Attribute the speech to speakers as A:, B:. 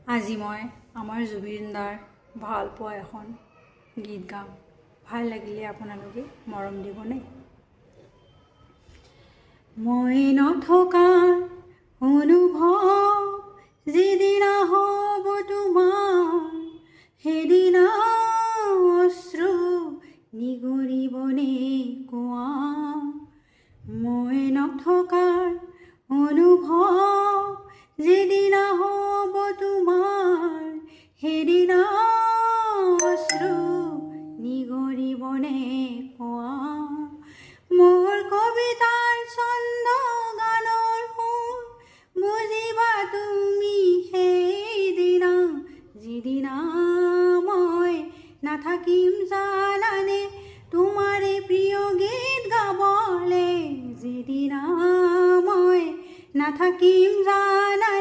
A: আজি মই আমাৰ জুবিন দাৰ ভাল পোৱা এখন গীত গাম। ভাল লাগিলে আপোনালোকে মৰম দিবনে? মই নথকাৰ অনুভৱ যিদিনা হ'ব তোমাৰ, সেইদিনা অশ্ৰু নিগৰিবনে কোৱা? মই নথকাৰ অনুভৱ যিদিনা হ'ব তোমাৰ, সেইদিনা অশ্ৰু নিগৰিবনে কোৱা? মোৰ কবিতাৰ ছন্দ গানৰ সুৰ বুজিবা তুমি সেইদিনা, যিদিনা মই নাথাকিম জানানে তোমাৰে প্ৰিয় গীত গাবলে, যিদিনা মই নাথাকিম জানানে